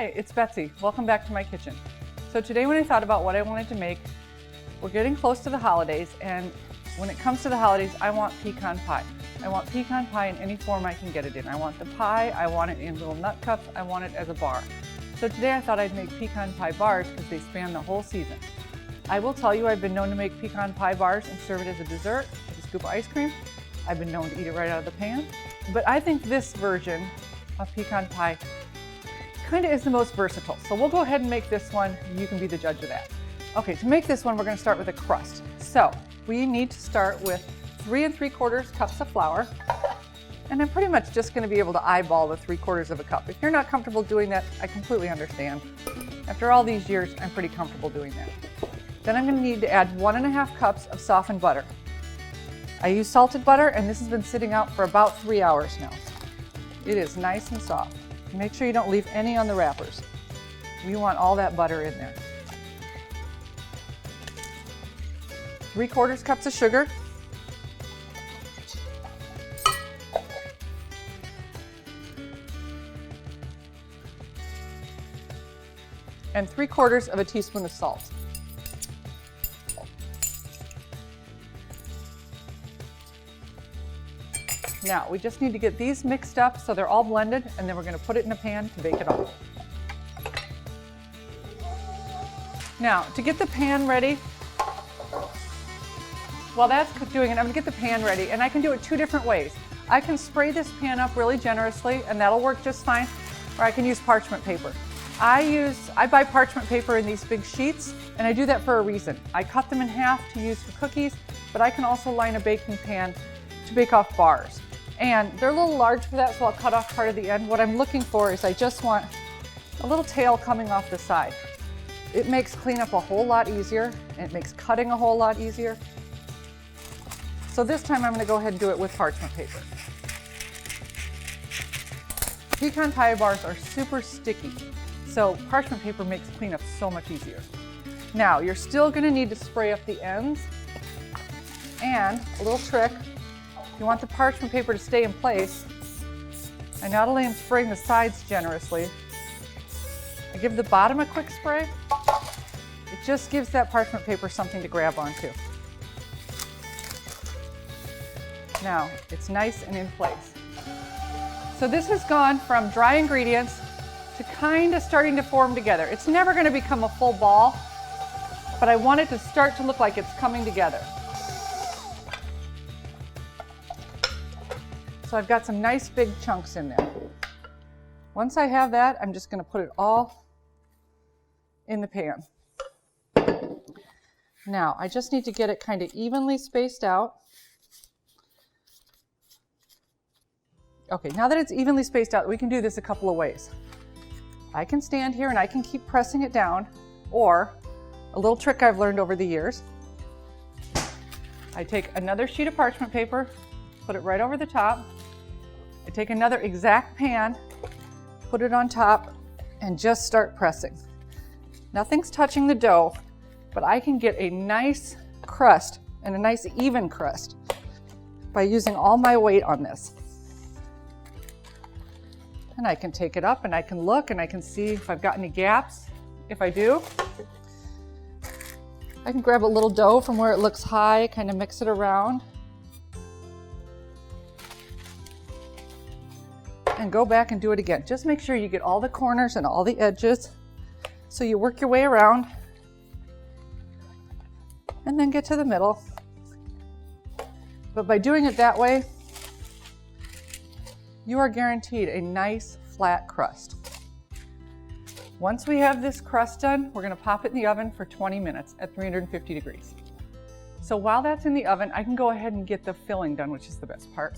Hi, it's Betsy. Welcome back to my kitchen. So today when I thought about what I wanted to make, we're getting close to the holidays, and when it comes to the holidays, I want pecan pie. I want pecan pie in any form I can get it in. I want the pie, I want it in little nut cups, I want it as a bar. So today I thought I'd make pecan pie bars because they span the whole season. I will tell you I've been known to make pecan pie bars and serve it as a dessert with a scoop of ice cream. I've been known to eat it right out of the pan. But I think this version of pecan pie kind of is the most versatile. So we'll go ahead and make this one. You can be the judge of that. Okay, to make this one, we're going to start with a crust. So we need to start with 3 3/4 cups of flour. And I'm pretty much just going to be able to eyeball the 3/4 of a cup. If you're not comfortable doing that, I completely understand. After all these years, I'm pretty comfortable doing that. Then I'm going to need to add 1 1/2 cups of softened butter. I use salted butter, and this has been sitting out for about 3 hours now. It is nice and soft. Make sure you don't leave any on the wrappers. We want all that butter in there. 3/4 cups of sugar. And 3/4 of a teaspoon of salt. Now, we just need to get these mixed up so they're all blended, and then we're going to put it in a pan to bake it on. Now, to get the pan ready, while that's doing it, I'm going to get the pan ready, and I can do it 2 different ways. I can spray this pan up really generously, and that'll work just fine, or I can use parchment paper. I buy parchment paper in these big sheets, and I do that for a reason. I cut them in half to use for cookies, but I can also line a baking pan to bake off bars. And they're a little large for that, so I'll cut off part of the end. What I'm looking for is I just want a little tail coming off the side. It makes cleanup a whole lot easier, and it makes cutting a whole lot easier. So this time I'm going to go ahead and do it with parchment paper. Pecan pie bars are super sticky, so parchment paper makes cleanup so much easier. Now, you're still going to need to spray up the ends, and a little trick. You want the parchment paper to stay in place. I not only am spraying the sides generously, I give the bottom a quick spray. It just gives that parchment paper something to grab onto. Now, it's nice and in place. So this has gone from dry ingredients to kind of starting to form together. It's never going to become a full ball, but I want it to start to look like it's coming together. So I've got some nice big chunks in there. Once I have that, I'm just going to put it all in the pan. Now, I just need to get it kind of evenly spaced out. Okay, now that it's evenly spaced out, we can do this a couple of ways. I can stand here and I can keep pressing it down, or a little trick I've learned over the years. I take another sheet of parchment paper, put it right over the top. I take another exact pan, put it on top, and just start pressing. Nothing's touching the dough, but I can get a nice crust and a nice even crust by using all my weight on this. And I can take it up and I can look and I can see if I've got any gaps. If I do, I can grab a little dough from where it looks high, kind of mix it around, and go back and do it again. Just make sure you get all the corners and all the edges. So you work your way around and then get to the middle. But by doing it that way, you are guaranteed a nice flat crust. Once we have this crust done, we're going to pop it in the oven for 20 minutes at 350 degrees. So while that's in the oven, I can go ahead and get the filling done, which is the best part.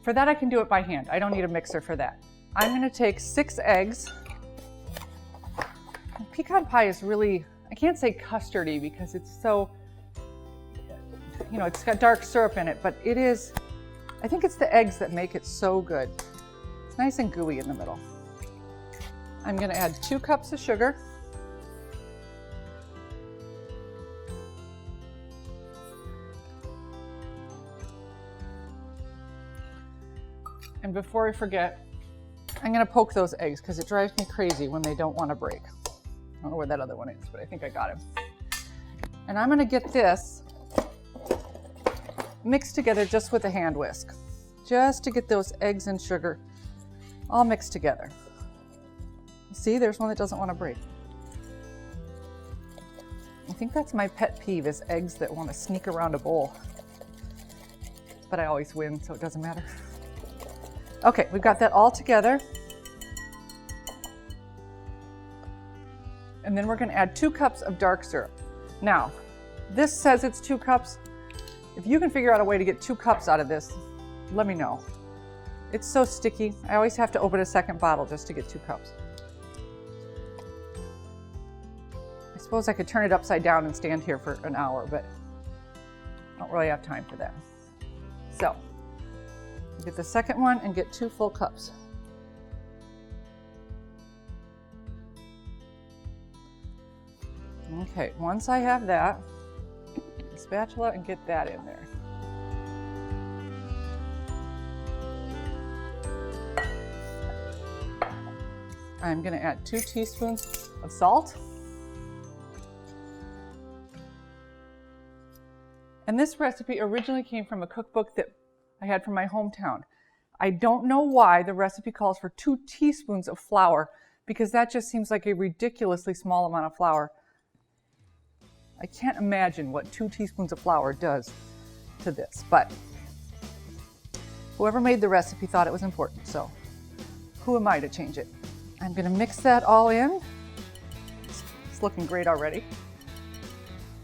For that, I can do it by hand. I don't need a mixer for that. I'm going to take 6 eggs. Pecan pie is really, I can't say custardy because it's so, it's got dark syrup in it, but it is, I think it's the eggs that make it so good. It's nice and gooey in the middle. I'm going to add 2 cups of sugar. And before I forget, I'm I'm gonna poke those eggs because it drives me crazy when they don't want to break. I don't know where that other one is, but I think I got him. And I'm gonna get this mixed together just with a hand whisk, just to get those eggs and sugar all mixed together. See, there's one that doesn't want to break. I think that's my pet peeve, is eggs that want to sneak around a bowl. But I always win, so it doesn't matter. Okay, we've got that all together. And then we're going to add 2 cups of dark syrup. Now, this says it's 2 cups. If you can figure out a way to get 2 cups out of this, let me know. It's so sticky. I always have to open a second bottle just to get 2 cups. I suppose I could turn it upside down and stand here for an hour, but I don't really have time for that. So, get the second one and get 2 full cups. Okay, once I have that, spatula and get that in there. I'm going to add 2 teaspoons of salt. And this recipe originally came from a cookbook that I had from my hometown. I don't know why the recipe calls for 2 teaspoons of flour, because that just seems like a ridiculously small amount of flour. I can't imagine what 2 teaspoons of flour does to this, but whoever made the recipe thought it was important, so who am I to change it? I'm going to mix that all in. It's looking great already.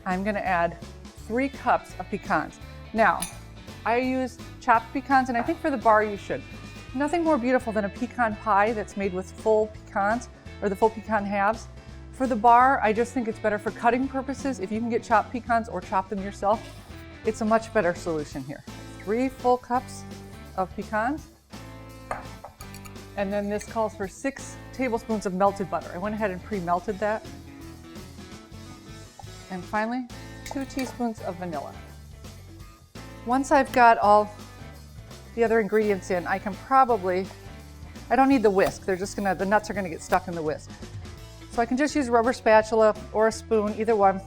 I'm going to add 3 cups of pecans. Now, I use chopped pecans, and I think for the bar you should. Nothing more beautiful than a pecan pie that's made with full pecans, or the full pecan halves. For the bar, I just think it's better for cutting purposes. If you can get chopped pecans or chop them yourself, it's a much better solution here. 3 full cups of pecans. And then this calls for 6 tablespoons of melted butter. I went ahead and pre-melted that. And finally, 2 teaspoons of vanilla. Once I've got all the other ingredients in, I don't need the whisk. The nuts are gonna get stuck in the whisk. So I can just use a rubber spatula or a spoon, either one,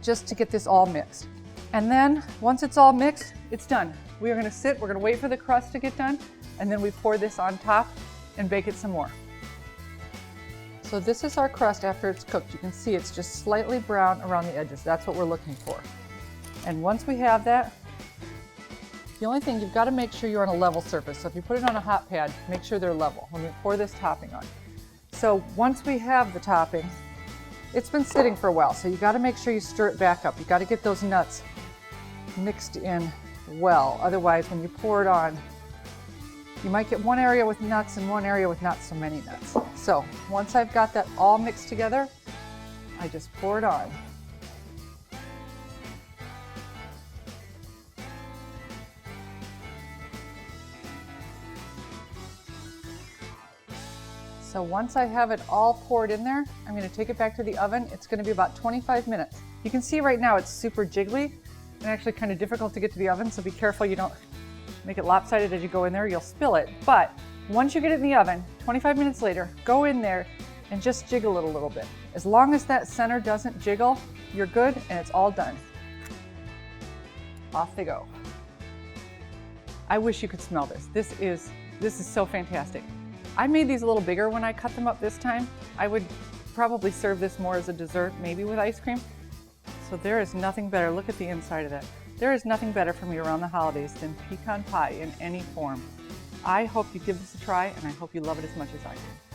just to get this all mixed. And then once it's all mixed, it's done. We are gonna we're gonna wait for the crust to get done, and then we pour this on top and bake it some more. So this is our crust after it's cooked. You can see it's just slightly brown around the edges. That's what we're looking for. And once we have that, the only thing, you've got to make sure you're on a level surface. So if you put it on a hot pad, make sure they're level when we pour this topping on. So once we have the topping, it's been sitting for a while, so you got to make sure you stir it back up. You got to get those nuts mixed in well. Otherwise, when you pour it on, you might get one area with nuts and one area with not so many nuts. So once I've got that all mixed together, I just pour it on. So once I have it all poured in there, I'm going to take it back to the oven. It's going to be about 25 minutes. You can see right now it's super jiggly and actually kind of difficult to get to the oven, so be careful you don't make it lopsided as you go in there, you'll spill it. But once you get it in the oven, 25 minutes later, go in there and just jiggle it a little bit. As long as that center doesn't jiggle, you're good and it's all done. Off they go. I wish you could smell this. This is so fantastic. I made these a little bigger when I cut them up this time. I would probably serve this more as a dessert, maybe with ice cream. So there is nothing better. Look at the inside of that. There is nothing better for me around the holidays than pecan pie in any form. I hope you give this a try, and I hope you love it as much as I do.